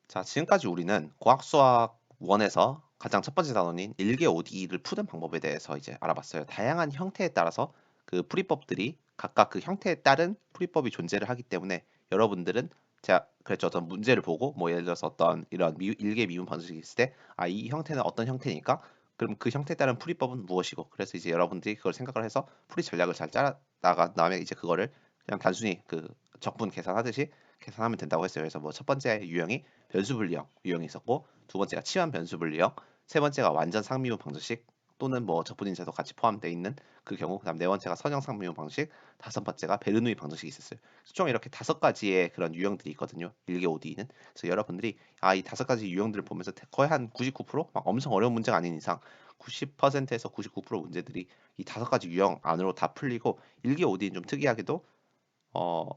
자, 지금까지 우리는 고학수학 1에서 가장 첫 번째 단원인 일개 ODE를 푸는 방법에 대해서 이제 알아봤어요. 다양한 형태에 따라서 그 풀이법들이 각각 그 형태에 따른 풀이법이 존재를 하기 때문에 여러분들은 제가 그랬죠. 어떤 문제를 보고 뭐 예를 들어서 어떤 이런 일개 미분 방식이 있을 때 이 형태는 어떤 형태니까 그럼 그 형태에 따른 풀이법은 무엇이고 그래서 이제 여러분들이 그걸 생각을 해서 풀이 전략을 잘 짜나간 다음에 이제 그거를 그냥 단순히 그 적분 계산하듯이 계산하면 된다고 했어요. 그래서 뭐 첫 번째 유형이 변수 분리형 유형이 있었고 두 번째가 치환 변수 분리형, 세 번째가 완전 상미분 방정식 또는 뭐 적분인쇄도 같이 포함되어 있는 그 경우, 그다음 네 번째가 선형 상미분 방식, 다섯 번째가 베르누이 방정식이 있었어요. 총 이렇게 다섯 가지의 그런 유형들이 있거든요. 일개 ODE는. 그래서 여러분들이 이 다섯 가지 유형들을 보면서 거의 한 99%막 엄청 어려운 문제가 아닌 이상 90%에서 99% 문제들이 이 다섯 가지 유형 안으로 다 풀리고 일개 ODE는 좀 특이하게도 어,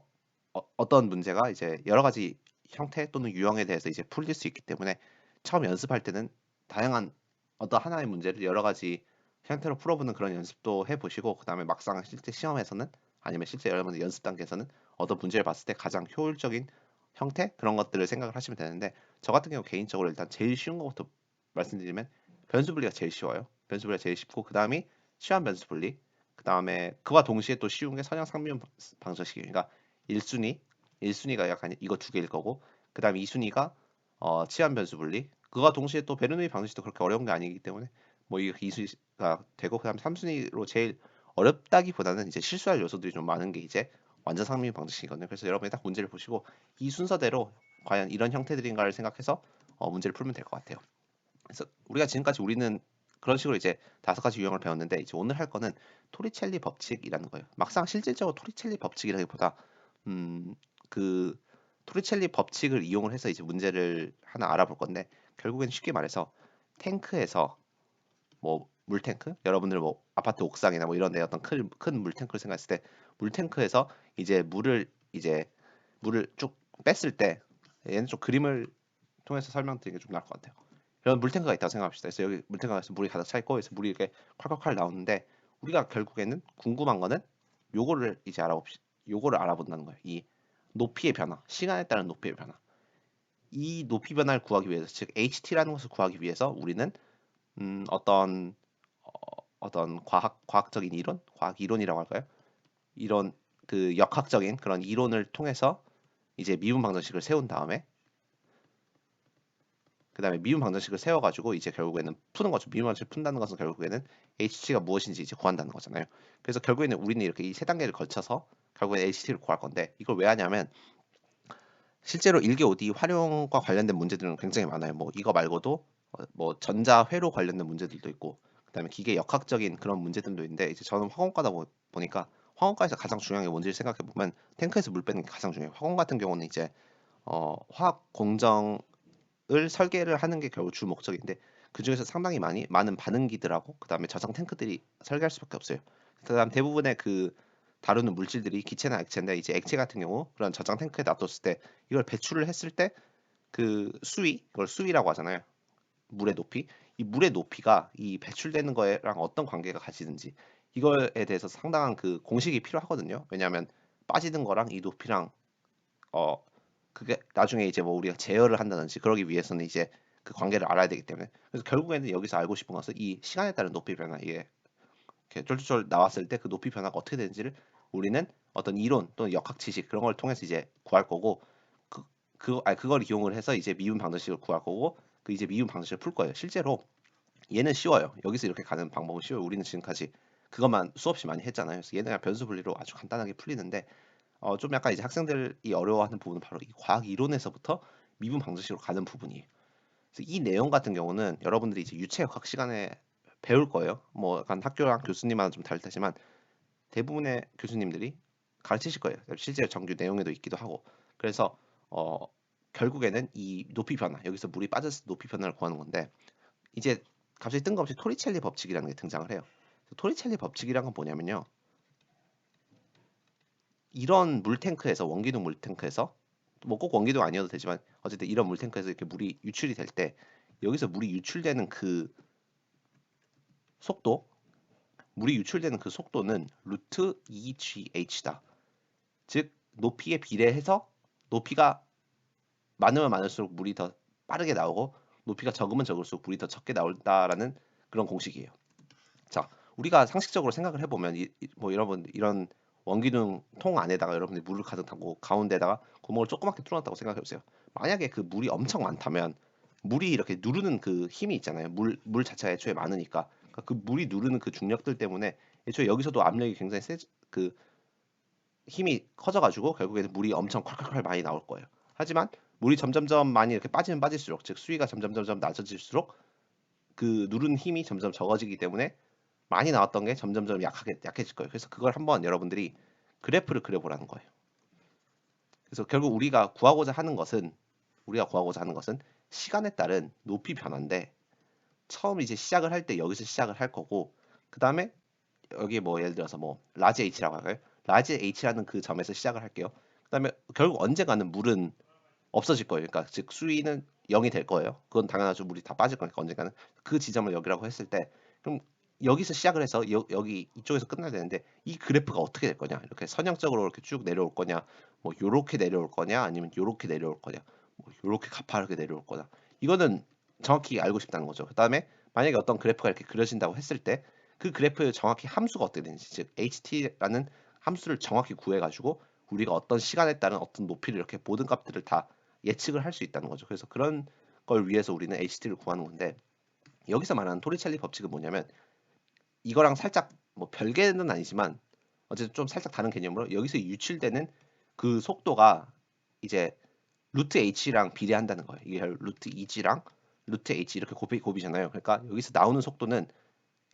어떤 문제가 이제 여러 가지 형태 또는 유형에 대해서 이제 풀릴 수 있기 때문에 처음 연습할 때는 다양한 어떤 하나의 문제를 여러 가지 형태로 풀어보는 그런 연습도 해보시고 그다음에 막상 실제 시험에서는 아니면 실제 여러분들 연습 단계에서는 어떤 문제를 봤을 때 가장 효율적인 형태 그런 것들을 생각을 하시면 되는데 저 같은 경우 개인적으로 일단 제일 쉬운 것부터 말씀드리면 변수 분리가 제일 쉬워요. 변수 분리가 제일 쉽고 그다음이 시한 변수 분리 그다음에 그와 동시에 또 쉬운 게 선형 상미분 방정식이에요. 그러니까 1순위, 1순위가 약간 이거 두 개일 거고 그다음에 2순위가 치환 변수 분리. 그와 동시에 또 베르누이 방정식도 그렇게 어려운 게 아니기 때문에 뭐 이게 2순위가 되고 그다음에 3순위로 제일 어렵다기보다는 이제 실수할 요소들이 좀 많은 게 이제 완전 상미 방정식이거든요. 그래서 여러분이 딱 문제를 보시고 이 순서대로 과연 이런 형태들인가를 생각해서 문제를 풀면 될 것 같아요. 그래서 우리가 지금까지 우리는 그런 식으로 이제 다섯 가지 유형을 배웠는데 이제 오늘 할 거는 토리첼리 법칙이라는 거예요. 막상 실질적으로 토리첼리 법칙이라기보다 음, 그 토리첼리 법칙을 이용을 해서 이제 문제를 하나 알아볼 건데 결국엔 쉽게 말해서 탱크에서 뭐 물탱크 여러분들 뭐 아파트 옥상이나 뭐 이런 데 어떤 큰 물탱크를 생각했을 때 물탱크에서 이제 물을 쭉 뺐을 때 얘는 좀 그림을 통해서 설명드리는 게 좀 나을 것 같아요. 이런 물탱크가 있다고 생각합시다. 그래서 여기 물탱크가 있어 물이 가득 차 있고 그래서 물이 이렇게 콸콸콸 나오는데 우리가 결국에는 궁금한 거는 요거를 이제 요거를 알아본다는 거예요. 이 높이의 변화, 시간에 따른 높이의 변화. 이 높이 변화를 구하기 위해서, 즉 HT라는 것을 구하기 위해서 우리는 어떤 어떤 과학적인 이론, 과학 이론이라고 할까요? 이런 그 역학적인 그런 이론을 통해서 이제 미분 방정식을 세운 다음에 그다음에 미분 방정식을 세워가지고 이제 결국에는 푸는 거죠. 미분 방정식을 푼다는 것은 결국에는 HT가 무엇인지 이제 구한다는 거잖아요. 그래서 결국에는 우리는 이렇게 이 세 단계를 걸쳐서 결국엔 HT를 구할 건데 이걸 왜 하냐면 실제로 일개 OD 활용과 관련된 문제들은 굉장히 많아요. 뭐 이거 말고도 뭐 전자 회로 관련된 문제들도 있고 그다음에 기계 역학적인 그런 문제들도 있는데 이제 저는 화공과다 보니까 화공과에서 가장 중요한 게 뭔지를 생각해 보면 탱크에서 물 빼는 게 가장 중요해요. 화공 같은 경우는 이제 화학 공정을 설계를 하는 게 결국 주 목적인데 그중에서 상당히 많은 반응기들하고 그다음에 저장 탱크들이 설계할 수밖에 없어요. 그다음 대부분의 그 다루는 물질들이 기체나 액체인데 이제 액체 같은 경우 그런 저장 탱크에 놔뒀을 때 이걸 배출을 했을 때 그 수위 이걸 수위라고 하잖아요. 물의 높이 이 물의 높이가 이 배출되는 거랑 어떤 관계가 가지는지 이거에 대해서 상당한 그 공식이 필요하거든요. 왜냐하면 빠지는 거랑 이 높이랑 어 그게 나중에 이제 뭐 우리가 제어를 한다든지 그러기 위해서는 이제 그 관계를 알아야 되기 때문에 그래서 결국에는 여기서 알고 싶은 것은 이 시간에 따른 높이 변화 이게 이렇게 쫄쫄쫄 나왔을 때 그 높이 변화가 어떻게 되는지를 우리는 어떤 이론 또는 역학 지식 그런 걸 통해서 이제 구할 거고 그걸 이용을 해서 이제 미분 방정식을 구할 거고 그 이제 미분 방정식을 풀 거예요. 실제로 얘는 쉬워요. 여기서 이렇게 가는 방법은 쉬워요. 우리는 지금까지 그것만 수없이 많이 했잖아요. 그래서 얘는 그냥 변수 분리로 아주 간단하게 풀리는데 좀 약간 이제 학생들이 어려워하는 부분은 바로 이 과학 이론에서부터 미분 방정식으로 가는 부분이에요. 그래서 이 내용 같은 경우는 여러분들이 이제 유체역학 시간에 배울 거예요. 뭐 약간 학교랑 교수님마다 좀 다를 테지만 대부분의 교수님들이 가르치실 거예요. 실제 정규 내용에도 있기도 하고. 그래서 어, 결국에는 이 높이 변화, 여기서 물이 빠졌을 때 높이 변화를 구하는 건데 이제 갑자기 뜬금없이 토리첼리 법칙이라는 게 등장을 해요. 토리첼리 법칙이란 건 뭐냐면요. 이런 물탱크에서 원기둥 물탱크에서 뭐 꼭 원기둥 아니어도 되지만 어쨌든 이런 물탱크에서 이렇게 물이 유출이 될 때 여기서 물이 유출되는 그 속도, 물이 유출되는 그 속도는 루트 EGH다. 즉 높이에 비례해서 높이가 많으면 많을수록 물이 더 빠르게 나오고 높이가 적으면 적을수록 물이 더 적게 나온다라는 그런 공식이에요. 자, 우리가 상식적으로 생각을 해보면 뭐 여러분 이런 원기둥 통 안에다가 여러분들이 물을 가득 담고 가운데다가 구멍을 조그맣게 뚫어놨다고 생각해보세요. 만약에 그 물이 엄청 많다면 물이 이렇게 누르는 그 힘이 있잖아요. 물 자체가 애초에 많으니까 그러니까 그 물이 누르는 그 중력들 때문에 애초에 여기서도 압력이 굉장히 그 힘이 커져가지고 결국에는 물이 엄청 콸콸콸 많이 나올 거예요. 하지만 물이 점점점 많이 이렇게 빠지면 빠질수록 즉 수위가 점점점점 낮아질수록 그 누르는 힘이 점점 적어지기 때문에 많이 나왔던 게 점점점 약해질 거예요. 그래서 그걸 한번 여러분들이 그래프를 그려보라는 거예요. 그래서 결국 우리가 구하고자 하는 것은 시간에 따른 높이 변화인데 처음 이제 시작을 할 때 여기서 시작을 할 거고 그 다음에 여기 뭐 예를 들어서 뭐 라지 H라고 할까요? 라지 H라는 그 점에서 시작을 할게요. 그 다음에 결국 언젠가는 물은 없어질 거예요. 그러니까 즉 수위는 0이 될 거예요. 그건 당연하죠. 물이 다 빠질 거니까 언젠가는 그 지점을 여기라고 했을 때 그럼 여기서 시작을 해서 여기 이쪽에서 끝나야 되는데 이 그래프가 어떻게 될 거냐? 이렇게 선형적으로 이렇게 쭉 내려올 거냐? 뭐 요렇게 내려올 거냐? 아니면 요렇게 내려올 거냐? 뭐 요렇게 가파르게 내려올 거냐? 이거는 정확히 알고 싶다는 거죠. 그다음에 만약에 어떤 그래프가 이렇게 그려진다고 했을 때 그 그래프의 정확히 함수가 어떻게 되는지 즉 ht라는 함수를 정확히 구해가지고 우리가 어떤 시간에 따른 어떤 높이를 이렇게 모든 값들을 다 예측을 할 수 있다는 거죠. 그래서 그런 걸 위해서 우리는 HT를 구하는 건데 여기서 말하는 토리첼리 법칙은 뭐냐면 이거랑 살짝 뭐 별개는 아니지만 어쨌든 좀 살짝 다른 개념으로 여기서 유출되는 그 속도가 이제 루트 h랑 비례한다는 거예요. 이게 루트 2g랑 루트 h 이렇게 곱이잖아요. 그러니까 여기서 나오는 속도는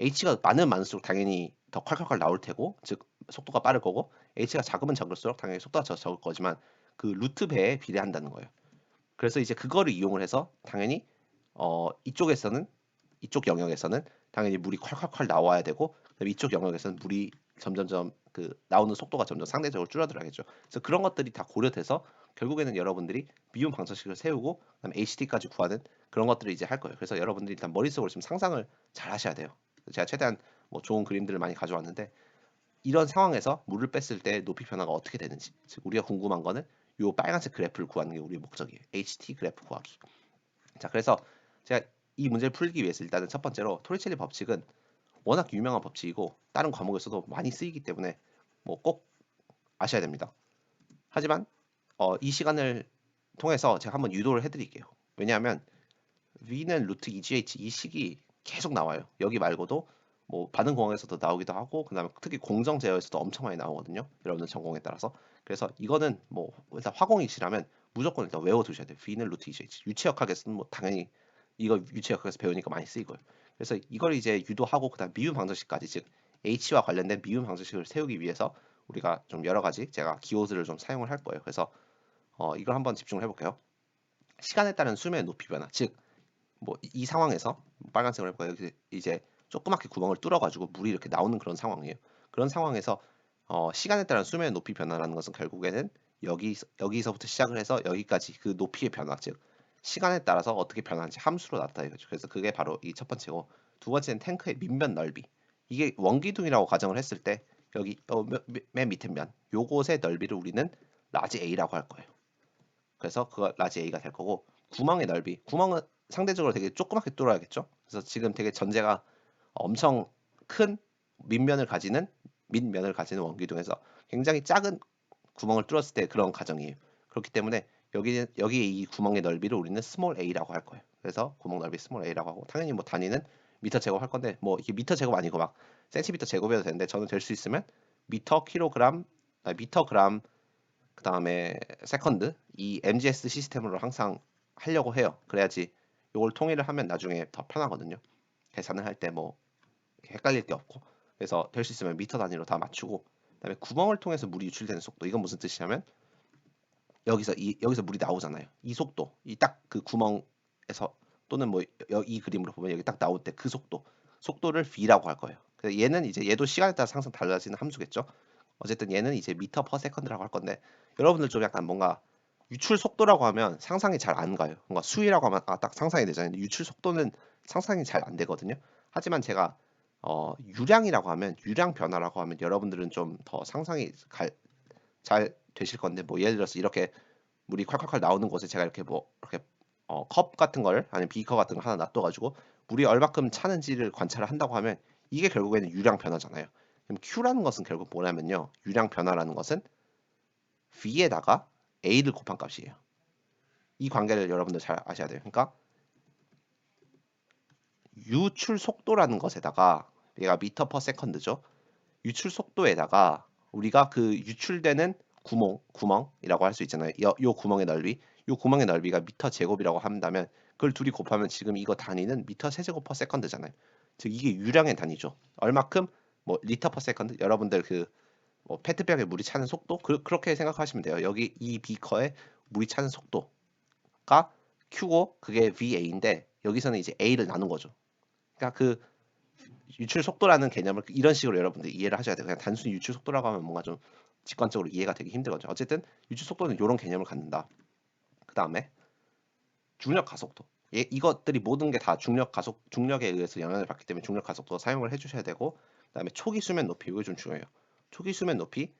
h가 많으면 많을수록 당연히 더 콸콸콸 나올 테고 즉 속도가 빠를 거고 h가 작으면 작을수록 당연히 속도가 적을 거지만 그 루트 배에 비례한다는 거예요. 그래서 이제 그거를 이용을 해서 당연히 이쪽에서는 이쪽 영역에서는 당연히 물이 콸콸콸 나와야 되고 그다음에 이쪽 영역에서는 물이 점점점 그 나오는 속도가 점점 상대적으로 줄어들어야겠죠. 그래서 그런 것들이 다 고려돼서 결국에는 여러분들이 미분 방정식을 세우고 그다음에 HT까지 구하는 그런 것들을 이제 할 거예요. 그래서 여러분들이 일단 머릿속으로 좀 상상을 잘 하셔야 돼요. 제가 최대한 뭐 좋은 그림들을 많이 가져왔는데 이런 상황에서 물을 뺐을 때 높이 변화가 어떻게 되는지 즉 우리가 궁금한 거는 이 빨간색 그래프를 구하는 게 우리의 목적이에요. HT 그래프 구하기. 자, 그래서 제가 이 문제를 풀기 위해서 일단은 첫 번째로 토리첼리 법칙은 워낙 유명한 법칙이고 다른 과목에서도 많이 쓰이기 때문에 뭐 꼭 아셔야 됩니다. 하지만 이 시간을 통해서 제가 한번 유도를 해드릴게요. 왜냐하면 V는 루트 2GH 이 식이 계속 나와요. 여기 말고도 뭐 반응공학에서도 나오기도 하고 그다음에 특히 공정 제어에서도 엄청 많이 나오거든요. 여러분들 전공에 따라서. 그래서 이거는 뭐 일단 화공이시라면 무조건 일단 외워두셔야 돼요. V는 루트 2GH. 유체역학에서는 뭐 당연히 이거 유체역학에서 배우니까 많이 쓰이고요. 그래서 이걸 이제 유도하고 그다음 미분 방정식까지 즉 H와 관련된 미분 방정식을 세우기 위해서 우리가 좀 여러 가지 제가 기호들을 좀 사용을 할 거예요. 그래서 이걸 한번 집중을 해볼게요. 시간에 따른 수면의 높이 변화, 즉 뭐 이 상황에서 빨간색으로 해볼까요? 여기 이제 조그맣게 구멍을 뚫어가지고 물이 이렇게 나오는 그런 상황이에요. 그런 상황에서 시간에 따른 수면의 높이 변화라는 것은 결국에는 여기서부터 시작을 해서 여기까지 그 높이의 변화, 즉 시간에 따라서 어떻게 변하는지 함수로 나타내죠. 그래서 그게 바로 이 첫 번째고 두 번째는 탱크의 밑면 넓이. 이게 원기둥이라고 가정을 했을 때 여기 맨 밑에 면 요곳의 넓이를 우리는 라지 A라고 할 거예요. 그래서 그거 라지 A가 될 거고 구멍의 넓이. 구멍은 상대적으로 되게 조그맣게 뚫어야겠죠. 그래서 지금 되게 전제가 엄청 큰 밑면을 가지는 원기둥에서 굉장히 작은 구멍을 뚫었을 때 그런 가정이에요. 그렇기 때문에 여기 이 구멍의 넓이를 우리는 스몰 a라고 할 거예요. 그래서 구멍 넓이 스몰 a라고 하고 당연히 뭐 단위는 미터 제곱 할 건데 뭐 이게 미터 제곱 아니고 막 센티미터 제곱이어도 되는데 저는 될 수 있으면 미터 킬로그램 미터 그램 그다음에 세컨드 이 MGS 시스템으로 항상 하려고 해요. 그래야지 이걸 통일을 하면 나중에 더 편하거든요. 계산을 할 때 뭐 헷갈릴 게 없고 그래서 될 수 있으면 미터 단위로 다 맞추고 그다음에 구멍을 통해서 물이 유출되는 속도 이건 무슨 뜻이냐면 여기서 물이 나오잖아요. 이 속도 이 딱 그 구멍에서 또는 뭐 이 그림으로 보면 여기 딱 나올 때 그 속도를 V라고 할 거예요. 그래서 얘는 이제 얘도 시간에 따라 항상 달라지는 함수겠죠. 어쨌든 얘는 이제 미터 퍼 세컨드라고 할 건데 여러분들 좀 약간 뭔가 유출 속도라고 하면 상상이 잘 안 가요. 뭔가 수위라고 하면 딱 상상이 되잖아요. 유출 속도는 상상이 잘 안 되거든요. 하지만 제가 유량이라고 하면 유량 변화라고 하면 여러분들은 좀 더 상상이 잘 되실 건데 뭐 예를 들어서 이렇게 물이 콸콸콸 나오는 곳에 제가 이렇게 뭐 이렇게 컵 같은 걸 아니면 비커 같은 걸 하나 놔둬가지고 물이 얼마큼 차는지를 관찰을 한다고 하면 이게 결국에는 유량 변화잖아요. 그럼 Q라는 것은 결국 뭐냐면요. 유량 변화라는 것은 V에다가 A를 곱한 값이에요. 이 관계를 여러분들 잘 아셔야 돼요. 그러니까 유출 속도라는 것에다가 얘가 미터 퍼 세컨드죠. 유출 속도에다가 우리가 그 유출되는 구멍이라고 할 수 있잖아요. 요 구멍의 넓이, 요 구멍의 넓이가 미터 제곱이라고 한다면 그걸 둘이 곱하면 지금 이거 단위는 미터 세제곱 퍼 세컨드잖아요. 즉 이게 유량의 단위죠. 얼마큼 뭐 리터 퍼 세컨드 여러분들 그뭐 페트병에 물이 차는 속도 그렇게 생각하시면 돼요. 여기 이 비커에 물이 차는 속도가 Q고 그게 VA인데 여기서는 이제 A를 나눈 거죠. 그러니까 그 유출 속도라는 개념을 이런 식으로 여러분들 이해를 하셔야 돼요. 그냥 단순히 유출 속도라고 하면 뭔가 좀 직관적으로 이해가 되기 힘들거든요. 어쨌든 유출 속도는 이런 개념을 갖는다. 그 다음에 중력 가속도. 이것들이 모든 게 다 중력에 의해서 영향을 받기 때문에 중력 가속도 사용을 해주셔야 되고, 그다음에 초기 수면 높이 이거 좀 중요해요. 초기 수면 높이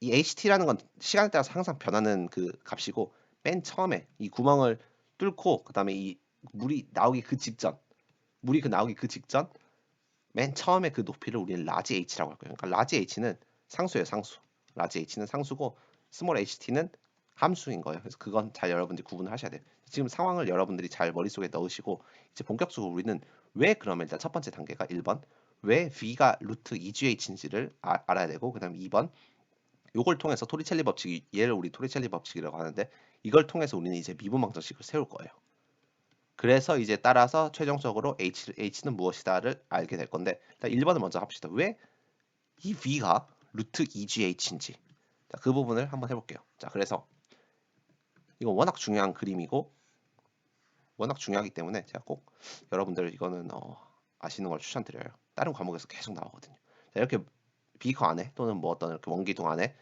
이 HT라는 건 시간에 따라서 항상 변하는 그 값이고 맨 처음에 이 구멍을 뚫고 그다음에 이 물이 나오기 그 직전, 물이 그 나오기 그 직전 맨 처음에 그 높이를 우리는 라지 h라고 할 거예요. 그러니까 라지 h는 상수예요, 상수. 라지 h는 상수고 스몰 ht는 함수인 거예요. 그래서 그건 잘 여러분들이 구분을 하셔야 돼요. 지금 상황을 여러분들이 잘 머릿속에 넣으시고 이제 본격적으로 우리는 왜 그러면 일단 첫 번째 단계가 1번 왜 v가 루트 2gh인지를 알아야 되고 그다음에 2번 요걸 통해서 토리첼리 법칙이 얘를 우리 토리첼리 법칙이라고 하는데 이걸 통해서 우리는 이제 미분 방정식을 세울 거예요. 그래서 이제 따라서 최종적으로 H는 무엇이다를 알게 될 건데 일단 1번을 먼저 합시다. 왜 이 V가 루트 2GH인지 그 부분을 한번 해볼게요. 자, 그래서 이거 워낙 중요한 그림이고 워낙 중요하기 때문에 제가 꼭 여러분들 이거는 아시는 걸 추천드려요. 다른 과목에서 계속 나오거든요. 자, 이렇게 비커 안에 또는 뭐 어떤 이렇게 원기둥 안에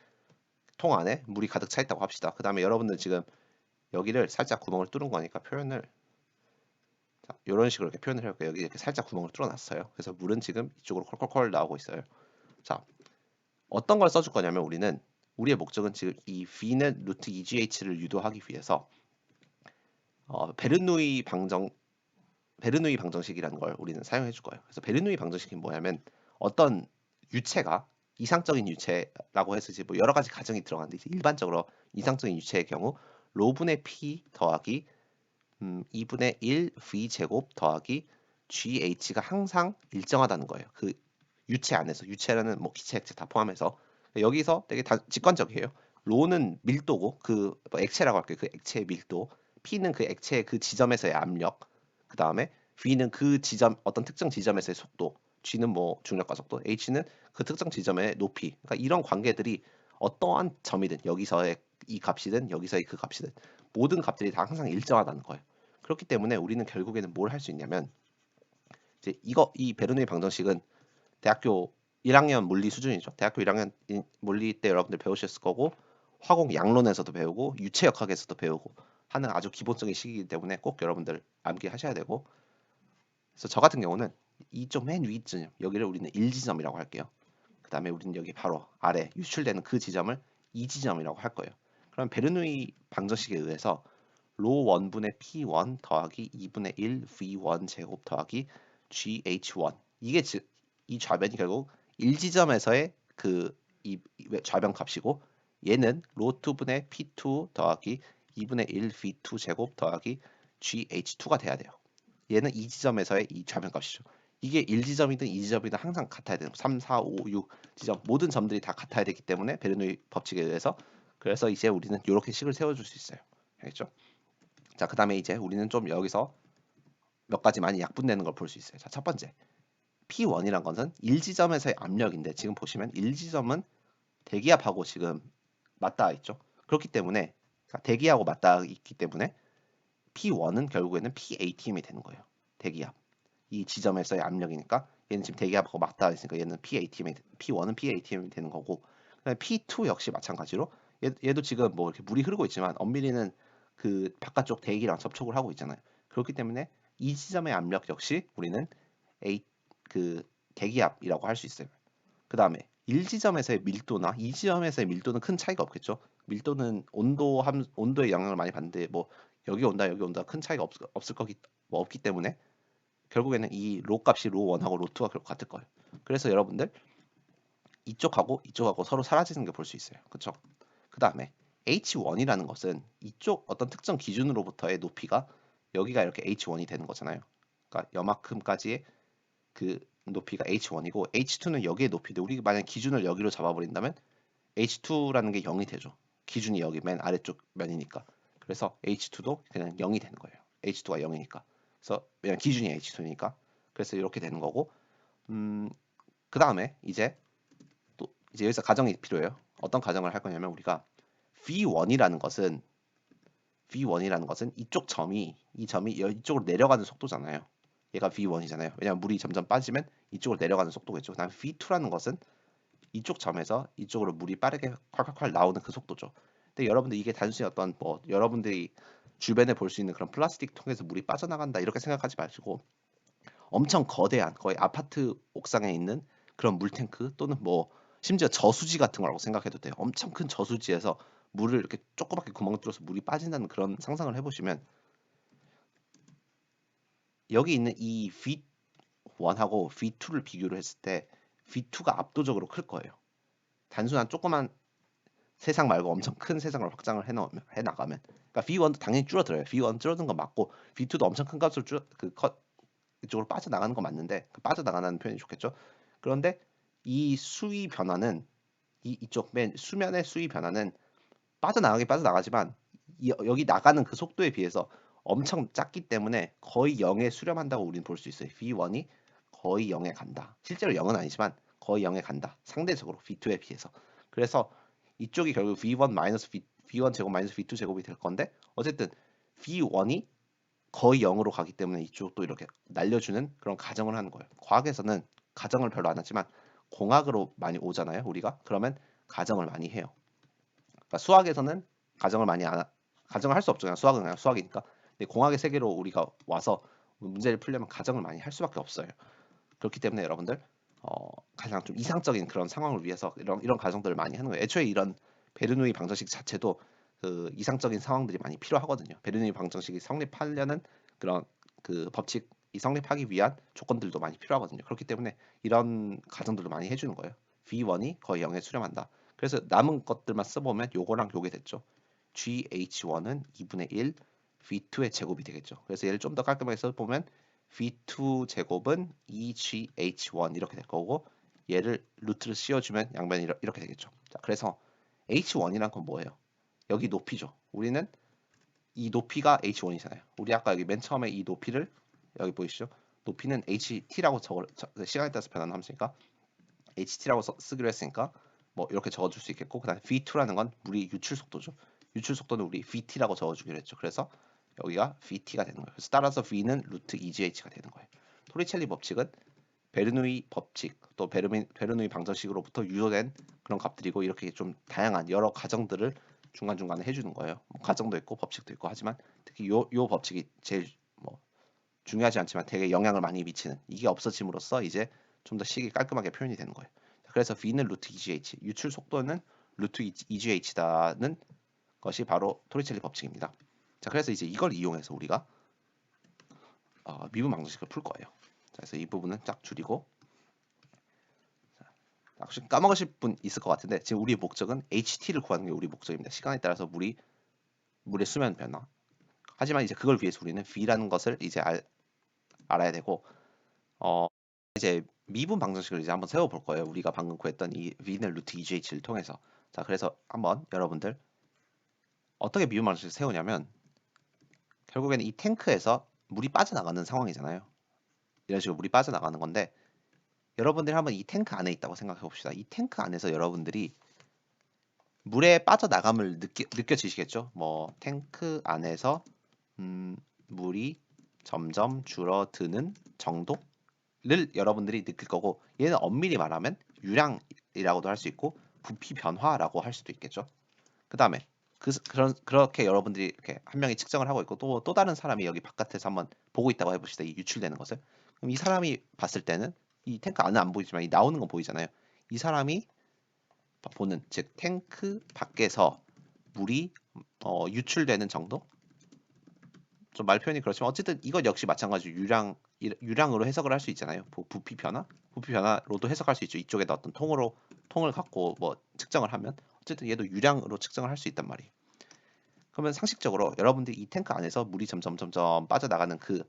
통 안에 물이 가득 차 있다고 합시다. 그 다음에 여러분들 지금 여기를 살짝 구멍을 뚫은 거니까 표현을 자, 이런 식으로 이렇게 표현을 해볼게요. 여기 이렇게 살짝 구멍을 뚫어놨어요. 그래서 물은 지금 이쪽으로 콜콜콜 나오고 있어요. 자, 어떤 걸 써줄 거냐면 우리의 목적은 지금 이 V는 루트 2GH를 유도하기 위해서 베르누이 방정식이라는 걸 우리는 사용해 줄 거예요. 그래서 베르누이 방정식이 뭐냐면 어떤 유체가 이상적인 유체라고 해서 이제 뭐 여러 가지 가정이 들어가는데 이제 일반적으로 이상적인 유체의 경우 로분의 P 더하기 2분의 1 V 제곱 더하기 GH가 항상 일정하다는 거예요. 그 유체 안에서 유체라는 뭐 기체, 액체 다 포함해서 여기서 되게 직관적이에요. 로는 밀도고 그뭐 액체라고 할게요. 그 액체의 밀도, P는 그 액체의 그 지점에서의 압력, 그 다음에 V는 그 지점 어떤 특정 지점에서의 속도, G는 뭐 중력과 속도, H는 그 특정 지점의 높이. 그러니까 이런 관계들이 어떠한 점이든 여기서의 이 값이든 여기서의 그 값이든 모든 값들이 다 항상 일정하다는 거예요. 그렇기 때문에 우리는 결국에는 뭘 할 수 있냐면 이제 이 베르누이 방정식은 대학교 1학년 물리 수준이죠. 대학교 1학년 물리 때 여러분들 배우셨을 거고 화공 양론에서도 배우고 유체역학에서도 배우고 하는 아주 기본적인 시기이기 때문에 꼭 여러분들 암기하셔야 되고 그래서 저 같은 경우는 이쪽 맨 위쯤 여기를 우리는 1지점이라고 할게요. 그 다음에 우리는 여기 바로 아래 유출되는 그 지점을 2지점이라고 할 거예요. 그럼 베르누이 방정식에 의해서 로 1분의 P1 더하기 2분의 1 V1 제곱 더하기 GH1 이게 즉 이 좌변이 결국 1지점에서의 이 좌변 값이고 얘는 로2분의 P2 더하기 2분의 1 V2 제곱 더하기 GH2가 돼야 돼요. 얘는 2지점에서의 이 좌변 값이죠. 이게 1지점이든 2지점이든 항상 같아야 되는 3, 4, 5, 6 지점 모든 점들이 다 같아야 되기 때문에 베르누이 법칙에 의해서 그래서 이제 우리는 이렇게 식을 세워줄 수 있어요. 알겠죠? 자, 그 다음에 이제 우리는 좀 여기서 몇 가지 많이 약분되는 걸 볼 수 있어요. 자, 첫 번째. P1이란 것은 1지점에서의 압력인데 지금 보시면 1지점은 대기압하고 지금 맞닿아 있죠. 그렇기 때문에 대기하고 맞닿아 있기 때문에 P1은 결국에는 PATM이 되는 거예요. 대기압. 이 지점에서의 압력이니까 얘는 지금 대기압하고 맞닿아 있으니까 얘는 P1은 PATM이 되는 거고 그다음에 P2 역시 마찬가지로 얘도 지금 뭐 이렇게 물이 흐르고 있지만 엄밀히는 그 바깥쪽 대기랑 접촉을 하고 있잖아요. 그렇기 때문에 이 지점의 압력 역시 우리는 A 그 대기압이라고 할 수 있어요. 그 다음에 1지점에서의 밀도나 2지점에서의 밀도는 큰 차이가 없겠죠. 밀도는 온도의 영향을 많이 받는데 뭐 여기 온다 큰 차이가 없을 거기 뭐 없기 때문에 결국에는 이 로 값이 로 1하고 로 2가 결국 같을 거예요. 그래서 여러분들 이쪽하고 서로 사라지는 게 볼 수 있어요. 그쵸? 그 다음에 H1이라는 것은 이쪽 어떤 특정 기준으로부터의 높이가 여기가 이렇게 H1이 되는 거잖아요. 그러니까 여만큼까지의 그 높이가 H1이고 H2는 여기의 높이인데 우리가 만약 기준을 여기로 잡아버린다면 H2라는 게 0이 되죠. 기준이 여기 맨 아래쪽 면이니까. 그래서 H2도 그냥 0이 되는 거예요. H2가 0이니까. 그래서 왜냐면 기준이 H2니까. 그래서 이렇게 되는 거고 그 다음에 이제 여기서 가정이 필요해요. 어떤 가정을 할 거냐면 우리가 V1이라는 것은 이 점이 이쪽으로 내려가는 속도잖아요. 얘가 V1이잖아요. 왜냐면 물이 점점 빠지면 이쪽으로 내려가는 속도겠죠. 그다음 V2라는 것은 이쪽 점에서 이쪽으로 물이 빠르게 콸콸콸 나오는 그 속도죠. 근데 여러분들 이게 단순히 어떤 뭐 여러분들이 주변에 볼 수 있는 그런 플라스틱 통에서 물이 빠져나간다 이렇게 생각하지 마시고 엄청 거대한 거의 아파트 옥상에 있는 그런 물탱크 또는 뭐 심지어 저수지 같은 거라고 생각해도 돼요. 엄청 큰 저수지에서 물을 이렇게 조그맣게 구멍 뚫어서 물이 빠진다는 그런 상상을 해보시면 여기 있는 이 V1하고 V2를 비교를 했을 때 V2가 압도적으로 클 거예요. 단순한 조그만 세상 말고 엄청 큰 세상을 확장을 해나가면 그러니까 V1도 당연히 줄어들어요. V1 줄어든 건 맞고 V2도 엄청 큰 값으로 이쪽으로 빠져나가는 건 맞는데 빠져나가는 표현이 좋겠죠. 그런데 이 수위 변화는 이쪽 맨 수면의 수위 변화는 빠져나가지만 여기 나가는 그 속도에 비해서 엄청 작기 때문에 거의 0에 수렴한다고 우리는 볼 수 있어요. V1이 거의 0에 간다. 실제로 0은 아니지만 거의 0에 간다. 상대적으로 V2에 비해서. 그래서 이쪽이 결국 V1 마이너스 V1 제곱 마이너스 V2 제곱이 될 건데 어쨌든 V1이 거의 0으로 가기 때문에 이쪽도 이렇게 날려주는 그런 가정을 하는 거예요. 과학에서는 가정을 별로 안 하지만 공학으로 많이 오잖아요. 우리가 그러면 가정을 많이 해요. 그러니까 수학에서는 가정을 많이 안 가정을 할 수 없죠. 그냥 수학은 그냥 수학이니까. 근데 공학의 세계로 우리가 와서 문제를 풀려면 가정을 많이 할 수밖에 없어요. 그렇기 때문에 여러분들 가장 좀 이상적인 그런 상황을 위해서 이런 가정들을 많이 하는 거예요. 애초에 이런 베르누이 방정식 자체도 그 이상적인 상황들이 많이 필요하거든요. 베르누이 방정식이 성립하려는 그런 그 법칙이 성립하기 위한 조건들도 많이 필요하거든요. 그렇기 때문에 이런 가정들도 많이 해주는 거예요. V1이 거의 0에 수렴한다. 그래서 남은 것들만 써보면 요거랑 요게 됐죠. GH1은 2분의 1 V2의 제곱이 되겠죠. 그래서 얘를 좀 더 깔끔하게 써보면 V2 제곱은 2GH1 이렇게 될 거고 얘를 루트를 씌워주면 양변이 이렇게 되겠죠. 자, 그래서 H1이란 건 뭐예요? 여기 높이죠. 우리는 이 높이가 H1이잖아요. 우리 아까 여기 맨 처음에 이 높이를 여기 보이시죠? 높이는 HT라고 시간에 따라서 변하는 함수니까 HT라고 쓰기로 했으니까 뭐 이렇게 적어줄 수 있겠고 그다음에 V2라는 건 물이 유출 속도죠. 유출 속도는 우리 VT라고 적어주기로 했죠. 그래서 여기가 VT가 되는 거예요. 그래서 따라서 V는 루트 2GH가 되는 거예요. 토리첼리 법칙은 베르누이 법칙 또 베르누이 방정식으로부터 유도된 그런 값들이고 이렇게 좀 다양한 여러 가정들을 중간중간에 해주는 거예요. 뭐 가정도 있고 법칙도 있고 하지만 특히 요 법칙이 제일 뭐 중요하지 않지만 되게 영향을 많이 미치는 이게 없어짐으로써 이제 좀 더 식이 깔끔하게 표현이 되는 거예요. 그래서 V는 루트 2GH, 유출 속도는 루트 2GH다는 것이 바로 토리첼리 법칙입니다. 자, 그래서 이제 이걸 이용해서 우리가 미분 방정식을 풀 거예요. 자, 그래서 이 부분은 쫙 줄이고 혹시 까먹으실 분 있을 것 같은데 지금 우리의 목적은 HT를 구하는 게 우리 목적입니다. 시간에 따라서 물의 수면 변화. 하지만 이제 그걸 위해서 우리는 V라는 것을 이제 알아야 되고 이제 미분 방정식을 이제 한번 세워볼 거예요. 우리가 방금 구했던 이 V는 루트 2GH를 통해서. 자, 그래서 한번 여러분들 어떻게 미분 방정식을 세우냐면 결국에는 이 탱크에서 물이 빠져나가는 상황이잖아요. 이런 식으로 물이 빠져나가는 건데 여러분들이 한번 이 탱크 안에 있다고 생각해 봅시다. 이 탱크 안에서 여러분들이 물에 빠져나감을 느껴지시겠죠? 뭐 탱크 안에서 물이 점점 줄어드는 정도를 여러분들이 느낄 거고 얘는 엄밀히 말하면 유량이라고도 할 수 있고 부피 변화라고 할 수도 있겠죠. 그 다음에 그렇게 여러분들이 이렇게 한 명이 측정을 하고 있고 또 다른 사람이 여기 바깥에서 한번 보고 있다고 해봅시다. 이 유출되는 것을. 그럼 이 사람이 봤을 때는 이 탱크 안은 안 보이지만 이 나오는 건 보이잖아요. 이 사람이 보는 즉 탱크 밖에서 물이 유출되는 정도? 좀 말 표현이 그렇지만 어쨌든 이것 역시 마찬가지로 유량으로 해석을 할 수 있잖아요. 부피 변화? 부피 변화로도 해석할 수 있죠. 이쪽에다 어떤 통을 갖고 뭐 측정을 하면 어쨌든 얘도 유량으로 측정을 할 수 있단 말이에요. 그러면 상식적으로 여러분들이 이 탱크 안에서 물이 점점 빠져나가는 그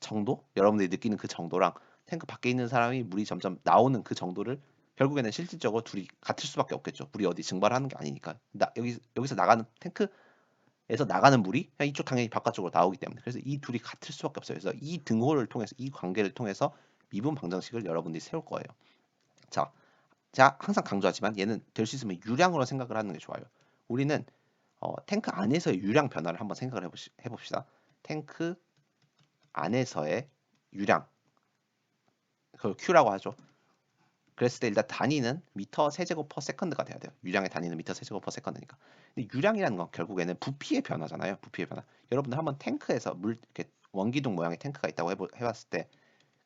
정도, 여러분들이 느끼는 그 정도랑 탱크 밖에 있는 사람이 물이 점점 나오는 그 정도를 결국에는 실질적으로 둘이 같을 수밖에 없겠죠. 물이 어디 증발하는 게 아니니까. 여기서 나가는 탱크에서 나가는 물이 그냥 이쪽 당연히 바깥쪽으로 나오기 때문에 그래서 이 둘이 같을 수밖에 없어요. 그래서 이 등호를 통해서 이 관계를 통해서 미분 방정식을 여러분들이 세울 거예요. 자, 제가 항상 강조하지만 얘는 될 수 있으면 유량으로 생각을 하는 게 좋아요. 우리는 탱크 안에서의 유량 변화를 한번 생각을 해봅시다. 탱크 안에서의 유량, 그걸 Q라고 하죠. 그랬을 때 일단 단위는 미터 세제곱 퍼 세컨드가 돼야 돼요. 유량의 단위는 미터 세제곱 퍼 세컨드니까. 근데 유량이라는 건 결국에는 부피의 변화잖아요. 부피의 변화. 여러분들 한번 탱크에서 이렇게 원기둥 모양의 탱크가 있다고 해봤을 때,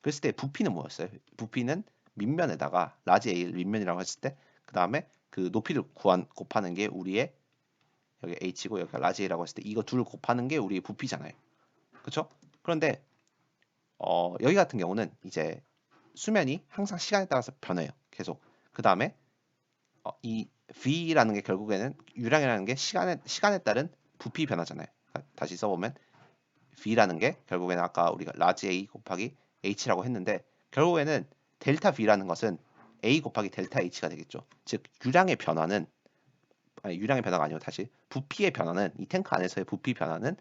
그랬을 때 부피는 뭐였어요? 부피는 밑면에다가 라지 A를 밑면이라고 했을 때, 그 다음에 그 높이를 곱하는 게 우리의 여기 H고 여기가 라지 A라고 했을 때 이거 둘 곱하는 게 우리의 부피잖아요. 그렇죠? 그런데 여기 같은 경우는 이제 수면이 항상 시간에 따라서 변해요. 계속. 그 다음에 이 V라는 게 결국에는 유량이라는 게 시간에 따른 부피 변화잖아요. 그러니까 다시 써보면 V라는 게 결국에는 아까 우리가 라지 A 곱하기 H라고 했는데 결국에는 델타 V라는 것은 A 곱하기 델타 H가 되겠죠. 즉 유량의 변화는 아니, 유량의 변화가 아니고 다시 부피의 변화는 이 탱크 안에서의 부피 변화는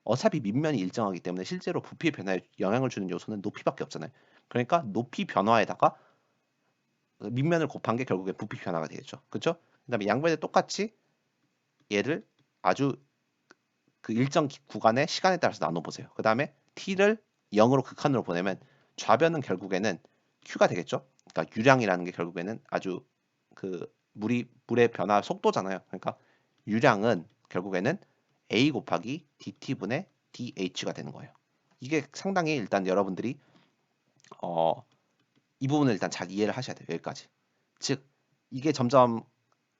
어차피 밑면이 일정하기 때문에 실제로 부피의 변화에 영향을 주는 요소는 높이밖에 없잖아요. 그러니까 높이 변화에다가 밑면을 곱한 게 결국에 부피 변화가 되겠죠. 그렇죠? 그다음에 양변에 똑같이 얘를 아주 그 일정 구간의 시간에 따라서 나눠 보세요. 그다음에 t를 0으로 극한으로 보내면 좌변은 결국에는 q가 되겠죠. 그러니까 유량이라는 게 결국에는 아주 그 물의 변화 속도잖아요. 그러니까 유량은 결국에는 a 곱하기 dt분의 dh가 되는 거예요. 이게 상당히 일단 여러분들이 어, 이 부분을 일단 잘 이해를 하셔야 돼요. 여기까지. 즉 이게 점점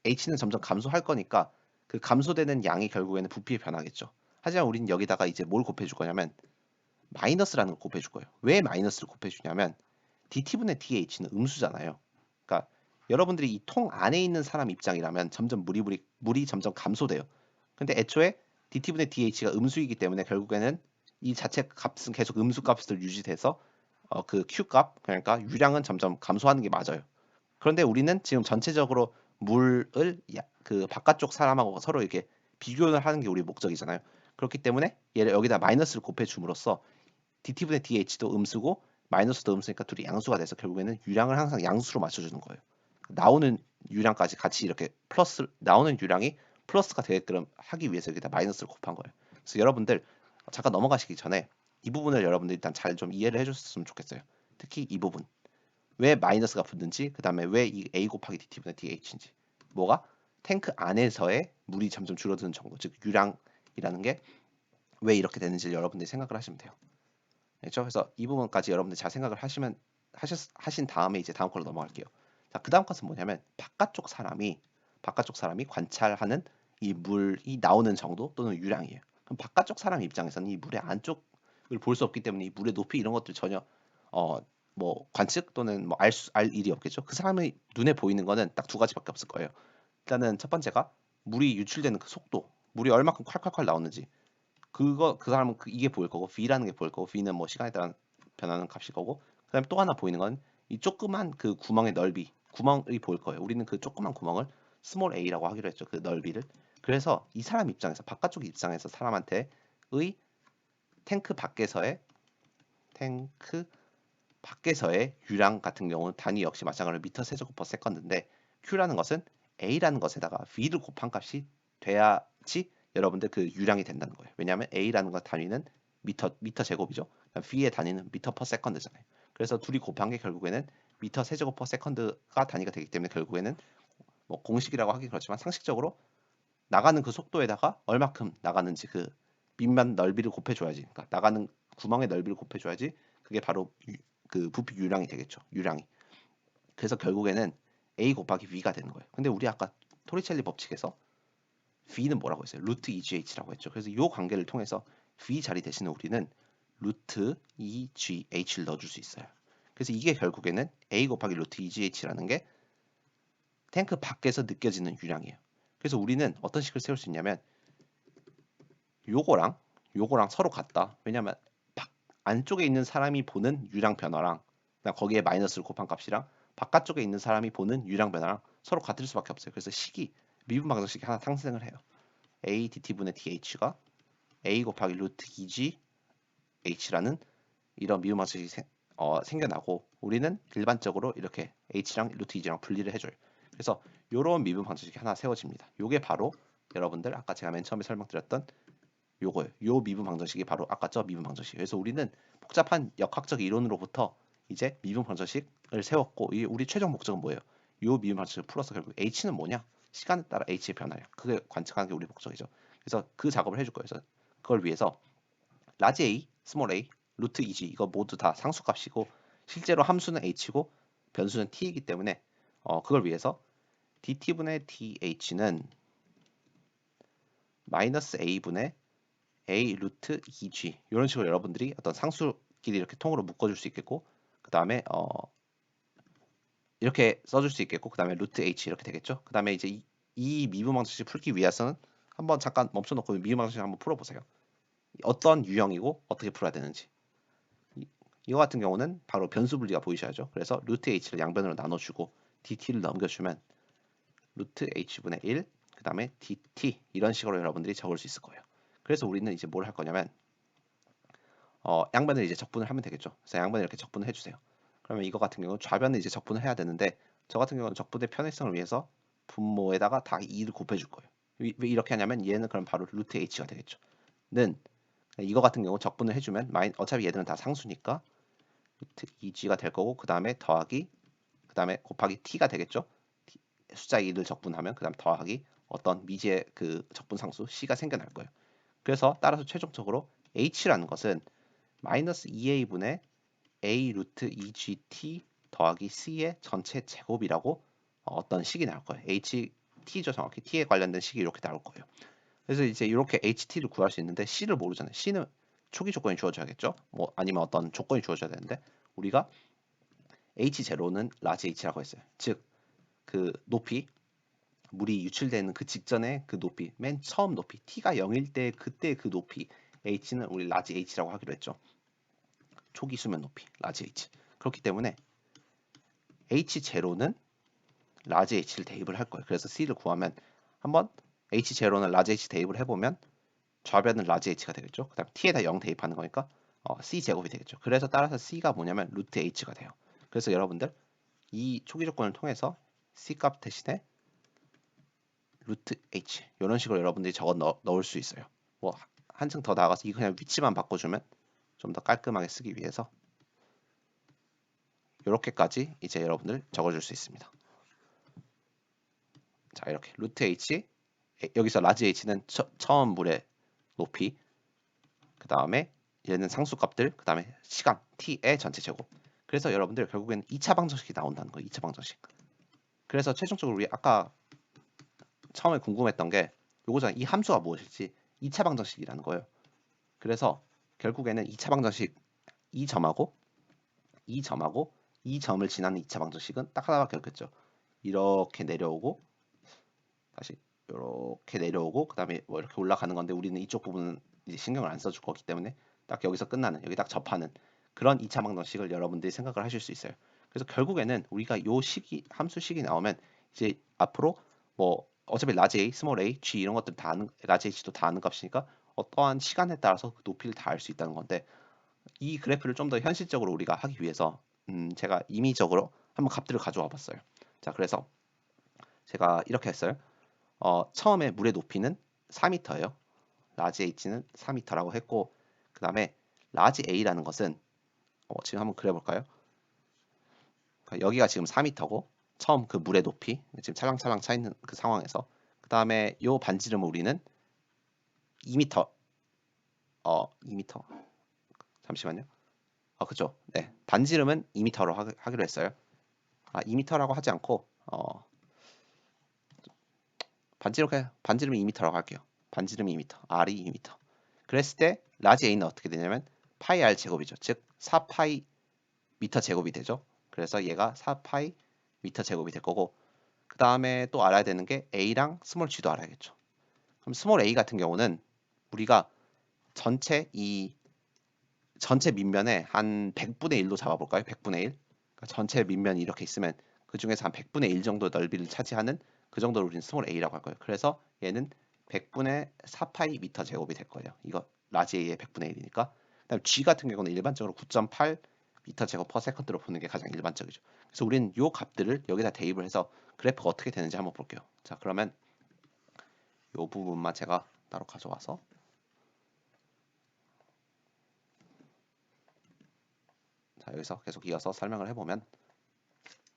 h는 점점 감소할 거니까 그 감소되는 양이 결국에는 부피의 변화겠죠. 하지만 우리는 여기다가 이제 뭘 곱해줄 거냐면 마이너스라는 걸 곱해줄 거예요. 왜 마이너스를 곱해주냐면 dt분의 dh는 음수잖아요. 그러니까 여러분들이 이 통 안에 있는 사람 입장이라면 점점 물이 점점 감소돼요. 근데 애초에 dt분의 dh가 음수이기 때문에 결국에는 이 자체 값은 계속 음수 값을 유지돼서 그 q 값 그러니까 유량은 점점 감소하는 게 맞아요. 그런데 우리는 지금 전체적으로 물을 그 바깥쪽 사람하고 서로 이렇게 비교를 하는 게 우리 목적이잖아요. 그렇기 때문에 얘를 여기다 마이너스를 곱해줌으로써 dt분의 dh도 음수고 마이너스도 음수니까 둘이 양수가 돼서 결국에는 유량을 항상 양수로 맞춰주는 거예요. 나오는 유량까지 같이 이렇게 플러스 나오는 유량이 플러스가 되게끔 하기 위해서 여기다 마이너스를 곱한 거예요. 그래서 여러분들 잠깐 넘어가시기 전에 이 부분을 여러분들 일단 잘 좀 이해를 해줬으면 좋겠어요. 특히 이 부분. 왜 마이너스가 붙는지, 그 다음에 왜 이 a 곱하기 dt분의 dh인지, 뭐가 탱크 안에서의 물이 점점 줄어드는 정도, 즉 유량이라는 게 왜 이렇게 되는지 여러분들이 생각을 하시면 돼요. 그렇죠? 그래서 이 부분까지 여러분들 잘 생각을 하신 다음에 이제 다음 걸로 넘어갈게요. 자, 그 다음 것은 뭐냐면 바깥쪽 사람이 관찰하는 이 물이 나오는 정도 또는 유량이에요. 그럼 바깥쪽 사람 입장에서는 이 물의 안쪽을 볼 수 없기 때문에 이 물의 높이 이런 것들 전혀 어, 뭐 관측 또는 뭐 알 일이 없겠죠. 그 사람의 눈에 보이는 거는 딱 두 가지밖에 없을 거예요. 일단은 첫 번째가 물이 유출되는 그 속도, 물이 얼마큼 콸콸콸 나오는지 그 사람은 이게 보일 거고 V라는 게 보일 거고 V는 뭐 시간에 따라 변하는 값일 거고 그다음에 또 하나 보이는 건 이 조그만 그 구멍의 넓이 구멍이 보일 거예요. 우리는 그 조그만 구멍을 스몰 a라고 하기로 했죠. 그 넓이를. 그래서 이 사람 입장에서 바깥쪽 입장에서 사람한테의 탱크 밖에서의 탱크 밖에서의 유량 같은 경우는 단위 역시 마찬가지로 미터 세제곱 퍼 세컨드인데 Q라는 것은 A라는 것에다가 V를 곱한 값이 돼야지 여러분들 그 유량이 된다는 거예요. 왜냐하면 A라는 것 단위는 미터 제곱이죠. V의 단위는 미터 퍼 세컨드잖아요. 그래서 둘이 곱한 게 결국에는 미터 세제곱 퍼 세컨드가 단위가 되기 때문에 결국에는 뭐 공식이라고 하기 그렇지만 상식적으로 나가는 그 속도에다가 얼마큼 나가는지 그 밑면 넓이를 곱해줘야지. 그러니까 나가는 구멍의 넓이를 곱해줘야지 그게 바로 그 부피 유량이 되겠죠. 유량이. 그래서 결국에는 A 곱하기 V가 되는 거예요. 근데 우리 아까 토리첼리 법칙에서 v는 뭐라고 했어요? 루트 EGH라고 했죠. 그래서 이 관계를 통해서 v 자리 대신에 우리는 루트 EGH를 넣어줄 수 있어요. 그래서 이게 결국에는 a 곱하기 루트 EGH라는 게 탱크 밖에서 느껴지는 유량이에요. 그래서 우리는 어떤 식을 세울 수 있냐면 요거랑 서로 같다. 왜냐면 안쪽에 있는 사람이 보는 유량 변화랑 거기에 마이너스를 곱한 값이랑 바깥쪽에 있는 사람이 보는 유량 변화랑 서로 같을 수밖에 없어요. 그래서 식이 미분 방정식이 하나 상승을 해요. a dt분의 dh가 a 곱하기 루트 2g h라는 이런 미분 방정식이 생겨나고 우리는 일반적으로 이렇게 h랑 루트 2g랑 분리를 해줘요. 그래서 이런 미분 방정식이 하나 세워집니다. 이게 바로 여러분들 아까 제가 맨 처음에 설명드렸던 요거예요. 요 미분 방정식이 바로 아까 저 미분 방정식. 그래서 우리는 복잡한 역학적 이론으로부터 이제 미분 방정식을 세웠고 이 우리 최종 목적은 뭐예요? 요 미분 방정식을 풀어서 결국 h는 뭐냐? 시간에 따라 h의 변화량. 그게 관측하는 게 우리 목적이죠. 그래서 그 작업을 해줄 거예요. 그래서 그걸 위해서 라지 a, 스몰 a, 루트 2g 이거 모두 다 상수값이고 실제로 함수는 h고 변수는 t이기 때문에 그걸 위해서 dt분의 dh는 마이너스 a분의 a 루트 2g 이런 식으로 여러분들이 어떤 상수끼리 이렇게 통으로 묶어줄 수 있겠고 그 다음에 이렇게 써줄 수 있겠고 그 다음에 루트 h 이렇게 되겠죠. 그 다음에 이제 이 미분 방정식 풀기 위해서는 한번 잠깐 멈춰놓고 미분 방정식 한번 풀어보세요. 어떤 유형이고 어떻게 풀어야 되는지. 이거 같은 경우는 바로 변수 분리가 보이셔야죠. 그래서 루트 h를 양변으로 나눠주고 dt를 넘겨주면 루트 h분의 1, 그 다음에 dt 이런 식으로 여러분들이 적을 수 있을 거예요. 그래서 우리는 이제 뭘 할 거냐면 양변을 이제 적분을 하면 되겠죠. 그래서 양변을 이렇게 적분을 해주세요. 그러면 이거 같은 경우는 좌변을 이제 적분을 해야 되는데 저 같은 경우는 적분의 편의성을 위해서 분모에다가 다 2를 곱해줄 거예요. 왜 이렇게 하냐면 얘는 그럼 바로 루트 h가 되겠죠. 는 이거 같은 경우 적분을 해주면 어차피 얘들은 다 상수니까 루트 2g가 될 거고 그 다음에 더하기 그 다음에 곱하기 t가 되겠죠. 숫자 2를 적분하면 그 다음 더하기 어떤 미지의 그 적분 상수 c가 생겨날 거예요. 그래서 따라서 최종적으로 h라는 것은 마이너스 2a분의 a 루트 2gt 더하기 c의 전체 제곱이라고 어떤 식이 나올 거예요. ht죠 정확히 t에 관련된 식이 이렇게 나올 거예요. 그래서 이제 이렇게 ht를 구할 수 있는데 c를 모르잖아요. c는 초기 조건이 주어져야겠죠. 뭐 아니면 어떤 조건이 주어져야 되는데 우리가 h0는 라지 h라고 했어요. 즉 그 높이 물이 유출되는 그 직전의 그 높이 맨 처음 높이 t가 0일 때 그때 그 높이 h는 우리 라지 h라고 하기로 했죠. 초기 수면 높이 라지 h. 그렇기 때문에 h0는 라지 h를 대입을 할 거예요. 그래서 c를 구하면 한번 h0는 라지 h 대입을 해보면 좌변은 라지 h가 되겠죠. 그다음 t에다 0 대입하는 거니까 c 제곱이 되겠죠. 그래서 따라서 c가 뭐냐면 루트 h가 돼요. 그래서 여러분들 이 초기 조건을 통해서 c 값 대신에 루트 h 이런 식으로 여러분들이 적어 넣을 수 있어요. 뭐 한층 더 나아가서 이 그냥 위치만 바꿔주면 좀 더 깔끔하게 쓰기 위해서 이렇게까지 이제 여러분들 적어줄 수 있습니다. 자 이렇게 루트 h 여기서 라지 h는 처음 물의 높이 그 다음에 얘는 상수값들 그 다음에 시간 t의 전체 제곱. 그래서 여러분들 결국엔 2차 방정식이 나온다는 거예요. 2차 방정식. 그래서 최종적으로 우리 아까 처음에 궁금했던 게 요거잖아요. 이 함수가 무엇일지 2차 방정식이라는 거예요. 그래서 결국에는 2차 방정식 이 점하고 이 점하고 이 점을 지나는 2차 방정식은 딱 하나밖에 없겠죠. 이렇게 내려오고 다시 이렇게 내려오고 그 다음에 뭐 이렇게 올라가는 건데 우리는 이쪽 부분은 이제 신경을 안 써줄 거기 때문에 딱 여기서 끝나는 여기 딱 접하는 그런 2차 방정식을 여러분들이 생각을 하실 수 있어요. 그래서 결국에는 우리가 요 식이 함수 식이 나오면 이제 앞으로 뭐 어차피 라지 a, 스몰 a, g 이런 것들 다 아는 라지 h도 다 아는 값이니까 어떠한 시간에 따라서 그 높이를 다 알 수 있다는 건데 이 그래프를 좀 더 현실적으로 우리가 하기 위해서 제가 임의적으로 한번 값들을 가져와 봤어요. 자 그래서 제가 이렇게 했어요. 처음에 물의 높이는 4m예요. 라지 h는 4m라고 했고 그 다음에 라지 a라는 것은 지금 한번 그려볼까요? 여기가 지금 4m고 처음 그 물의 높이 지금 찰랑찰랑 차 있는 그 상황에서 그 다음에 요 반지름을 우리는 2m 2m 잠시만요. 그죠? 네, 반지름은 2m로 하기로 했어요. 2m라고 하지 않고 반지름이 2m라고 할게요. 반지름이 2m, r이 2m. 그랬을 때 라지 a는 어떻게 되냐면 파이 r 제곱이죠. 즉 4파이 미터 제곱이 되죠. 그래서 얘가 4파이 미터 제곱이 될 거고, 그 다음에 또 알아야 되는 게 a랑 스몰 g도 알아야겠죠. 그럼 스몰 a 같은 경우는 우리가 전체 밑면에 한 100분의 1로 잡아볼까요? 100분의 1. 그러니까 전체 밑면이 이렇게 있으면 그 중에서 한 100분의 1 정도 넓이를 차지하는 그 정도를 우리는 스몰 a라고 할 거예요. 그래서 얘는 100분의 4파이 미터 제곱이 될 거예요. 이거 라지 a의 100분의 1이니까. 그다음 g 같은 경우는 일반적으로 9.8 미터 제곱 퍼 세컨드로 보는 게 가장 일반적이죠. 그래서 우리는 요 값들을 여기다 대입을 해서 그래프가 어떻게 되는지 한번 볼게요. 자, 그러면 요 부분만 제가 따로 가져와서, 자, 여기서 계속 이어서 설명을 해보면,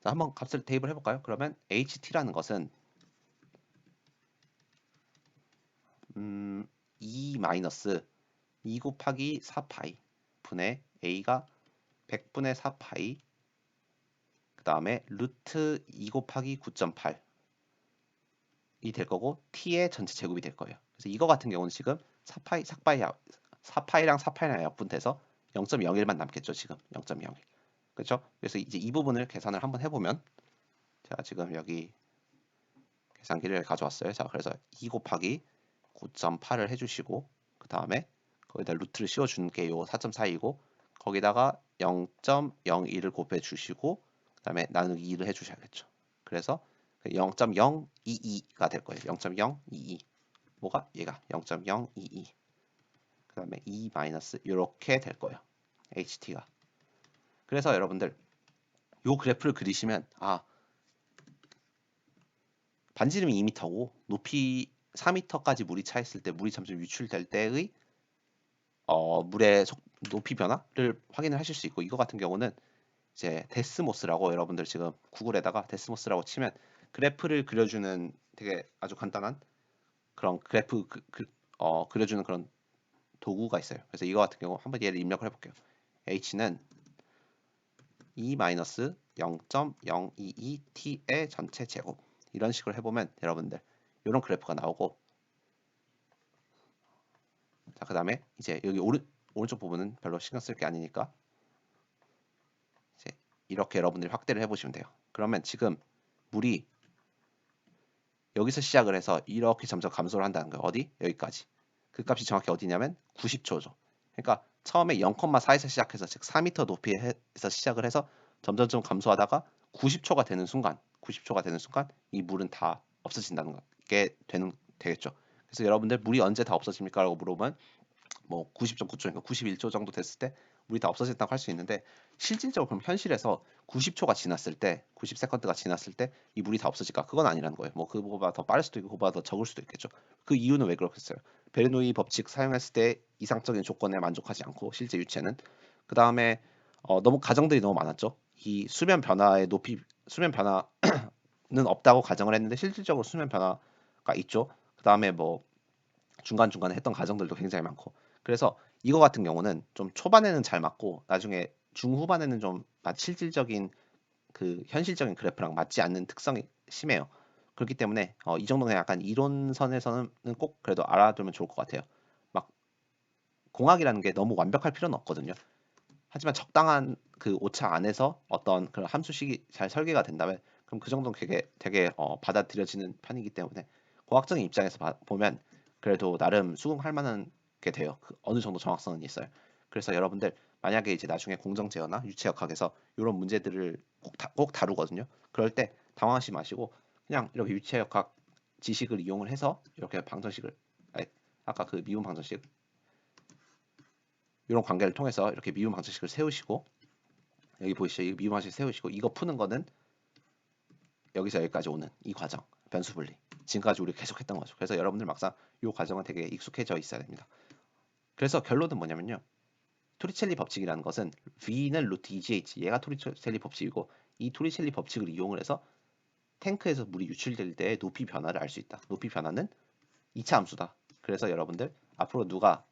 자, 한번 값을 대입을 해볼까요? 그러면 ht라는 것은 2 마이너스 2 곱하기 4파이 분의 a가 100분의 4파이, 그 다음에 루트 2 곱하기 9.8이 될 거고 t의 전체 제곱이 될 거예요. 그래서 이거 같은 경우는 지금 4파이랑 4파이랑 약분돼서 0.01만 남겠죠. 지금 0.01. 그렇죠? 그래서 이제 이 부분을 계산을 한번 해보면, 제가 지금 여기 계산기를 가져왔어요. 자, 그래서 2 곱하기 9.8을 해주시고, 그 다음에 거기다 루트를 씌워주는 게 요 4.4이고, 거기다가 0.01을 곱해주시고, 그 다음에 나누기 2를 해주셔야겠죠. 그래서 0.022가 될 거예요. 0.022. 뭐가? 얘가 0.022. 그 다음에 2 마이너스 이렇게 될 거예요. HT가. 그래서 여러분들 요 그래프를 그리시면, 아, 반지름이 2m고 높이 4m까지 물이 차 있을 때, 물이 점점 유출될 때의 물의 높이 변화를 확인을 하실 수 있고, 이거 같은 경우는 이제 데스모스라고, 여러분들 지금 구글에다가 데스모스라고 치면 그래프를 그려주는 되게 아주 간단한 그런 그래프 그려주는 그런 도구가 있어요. 그래서 이거 같은 경우 한번 얘를 입력을 해볼게요. h는 2-0.022t의 전체 제곱, 이런 식으로 해보면 여러분들 이런 그래프가 나오고, 자, 그 다음에 이제 여기 오른쪽 부분은 별로 신경 쓸 게 아니니까 이제 이렇게 여러분들이 확대를 해보시면 돼요. 그러면 지금 물이 여기서 시작을 해서 이렇게 점점 감소를 한다는 거예요. 어디? 여기까지. 그 값이 정확히 어디냐면 90초죠. 그러니까 처음에 0,4에서 시작해서, 즉 4m 높이에서 시작을 해서 점점점 감소하다가 90초가 되는 순간, 이 물은 다 없어진다는 게 되겠죠. 그래서 여러분들 물이 언제 다 없어집니까? 라고 물어보면 뭐 90.9초, 그러니까 91초 정도 됐을 때 물이 다 없어졌다고 할 수 있는데, 실질적으로 그럼 현실에서 90초가 지났을 때, 90세컨드가 지났을 때 이 물이 다 없어질까? 그건 아니라는 거예요. 뭐 그거보다 더 빠를 수도 있고 그거보다 더 적을 수도 있겠죠. 그 이유는 왜 그렇겠어요? 베르노이 법칙 사용했을 때 이상적인 조건에 만족하지 않고, 실제 유체는, 그 다음에 너무 가정들이 너무 많았죠. 이 수면 변화의 수면 변화는 없다고 가정을 했는데 실질적으로 수면 변화가 있죠. 그 다음에 뭐 중간중간에 했던 가정들도 굉장히 많고, 그래서 이거 같은 경우는 좀 초반에는 잘 맞고 나중에 중후반에는 좀 실질적인 그 현실적인 그래프랑 맞지 않는 특성이 심해요. 그렇기 때문에 이 정도는 약간 이론선에서는 꼭 그래도 알아두면 좋을 것 같아요. 막 공학이라는 게 너무 완벽할 필요는 없거든요. 하지만 적당한 그 오차 안에서 어떤 그런 함수식이 잘 설계가 된다면, 그럼 그 정도는 되게 받아들여지는 편이기 때문에 공학적인 입장에서 보면 그래도 나름 수긍할 만한 게 돼요. 어느 정도 정확성은 있어요. 그래서 여러분들 만약에 이제 나중에 공정제어나 유체역학에서 이런 문제들을 꼭 다루거든요. 그럴 때 당황하지 마시고 그냥 이렇게 유체역학 지식을 이용을 해서 이렇게 방정식을, 아니, 아까 그 미분 방정식, 이런 관계를 통해서 이렇게 미분 방정식을 세우시고, 여기 보이시죠? 이 미분 방정식 세우시고, 이거 푸는 거는 여기서 여기까지 오는 이 과정, 변수 분리. 지금까지 우리 계속 했던 거죠. 그래서 여러분들 막상 이 과정은 되게 익숙해져 있어야 됩니다. 그래서 결론은 뭐냐면요. 토리첼리 법칙이라는 것은 V는 루트 EGH, 얘가 토리첼리 법칙이고, 이 토리첼리 법칙을 이용을 해서 탱크에서 물이 유출될 때의 높이 변화를 알 수 있다. 높이 변화는 2차 함수다. 그래서 여러분들 앞으로 누가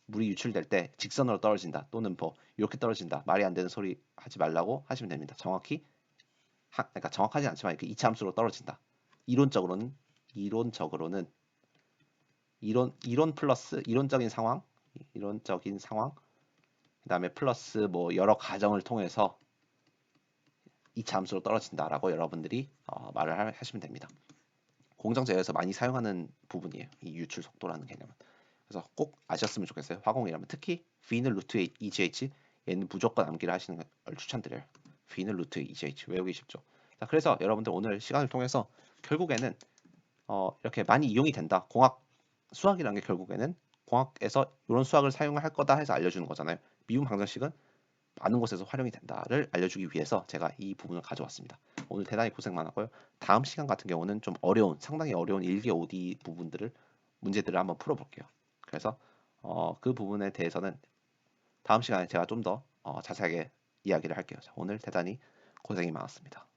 물이 유출될 때 직선으로 떨어진다, 또는 뭐 이렇게 떨어진다, 말이 안 되는 소리 하지 말라고 하시면 됩니다. 그러니까 정확하지 않지만 그 이차 함수로 떨어진다. 이론적으로는 이론적으로는 이론 플러스 이론적인 상황, 그다음에 플러스 뭐 여러 가정을 통해서 이 함수로 떨어진다라고 여러분들이 말을 하시면 됩니다. 공정제어에서 많이 사용하는 부분이에요. 이 유출 속도라는 개념은. 그래서 꼭 아셨으면 좋겠어요. 화공이라면 특히 V는 루트 EGH, 얘는 무조건 암기를 하시는 걸 추천드려요. V는 루트 EGH 외우기 쉽죠. 자, 그래서 여러분들 오늘 시간을 통해서 결국에는 이렇게 많이 이용이 된다. 수학이라는 게 결국에는 공학에서 이런 수학을 사용할 거다 해서 알려주는 거잖아요. 미분 방정식은 많은 곳에서 활용이 된다를 알려주기 위해서 제가 이 부분을 가져왔습니다. 오늘 대단히 고생 많았고요. 다음 시간 같은 경우는 좀 상당히 어려운 1기, 5D 문제들을 한번 풀어볼게요. 그래서 그 부분에 대해서는 다음 시간에 제가 좀 더 자세하게 이야기를 할게요. 자, 오늘 대단히 고생이 많았습니다.